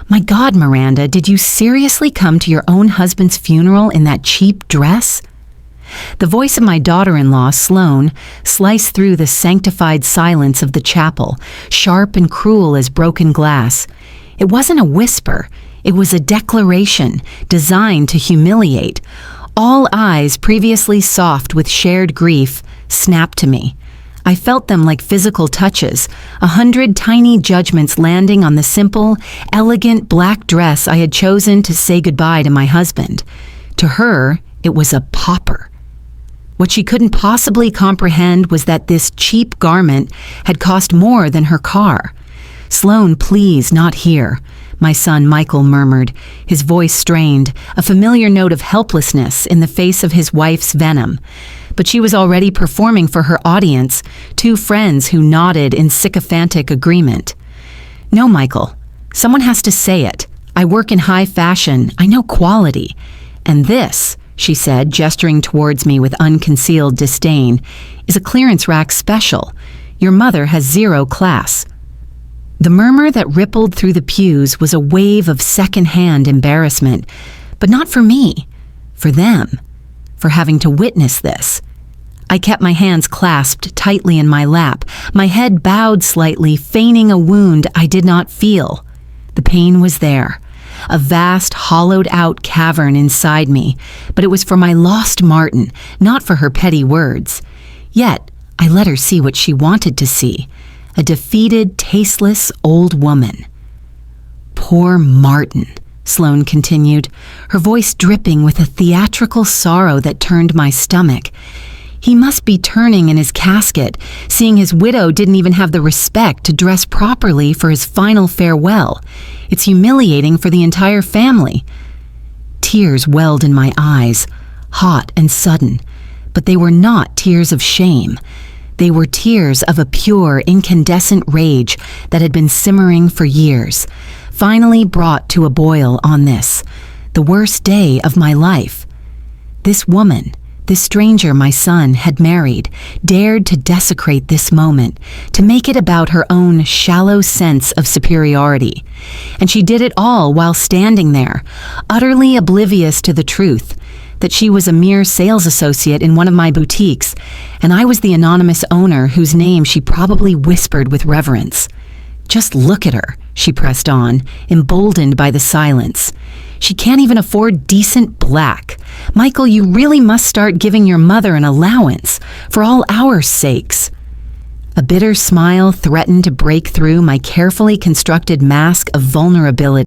My God, Miranda, did you seriously come to your own husband's funeral in that cheap dress? The voice of my daughter-in-law, Sloane, sliced through the sanctified silence of the chapel, sharp and cruel as broken glass. It wasn't a whisper. It was a declaration designed to humiliate. All eyes, previously soft with shared grief, snapped to me. I felt them like physical touches, 100 tiny judgments landing on the simple, elegant black dress I had chosen to say goodbye to my husband. To her, it was a pauper. What she couldn't possibly comprehend was that this cheap garment had cost more than her car. "Sloane, please, not here," my son Michael murmured, his voice strained, a familiar note of helplessness in the face of his wife's venom. But she was already performing for her audience, two friends who nodded in sycophantic agreement. "No, Michael. Someone has to say it. I work in high fashion. I know quality. And this," she said, gesturing towards me with unconcealed disdain, "is a clearance rack special. Your mother has zero class." The murmur that rippled through the pews was a wave of second-hand embarrassment, but not for me, for them, for having to witness this. I kept my hands clasped tightly in my lap, my head bowed slightly, feigning a wound I did not feel. The pain was there, a vast, hollowed-out cavern inside me, but it was for my lost Martin, not for her petty words. Yet, I let her see what she wanted to see, a defeated, tasteless old woman. "Poor Martin," Sloane continued, her voice dripping with a theatrical sorrow that turned my stomach. "He must be turning in his casket, seeing his widow didn't even have the respect to dress properly for his final farewell. It's humiliating for the entire family." Tears welled in my eyes, hot and sudden, but they were not tears of shame. They were tears of a pure, incandescent rage that had been simmering for years, finally brought to a boil on this, the worst day of my life. This woman, this stranger my son had married, dared to desecrate this moment, to make it about her own shallow sense of superiority. And she did it all while standing there, utterly oblivious to the truth, that she was a mere sales associate in one of my boutiques, and I was the anonymous owner whose name she probably whispered with reverence. "Just look at her," she pressed on, emboldened by the silence. "She can't even afford decent black. Michael, you really must start giving your mother an allowance, for all our sakes." A bitter smile threatened to break through my carefully constructed mask of vulnerability.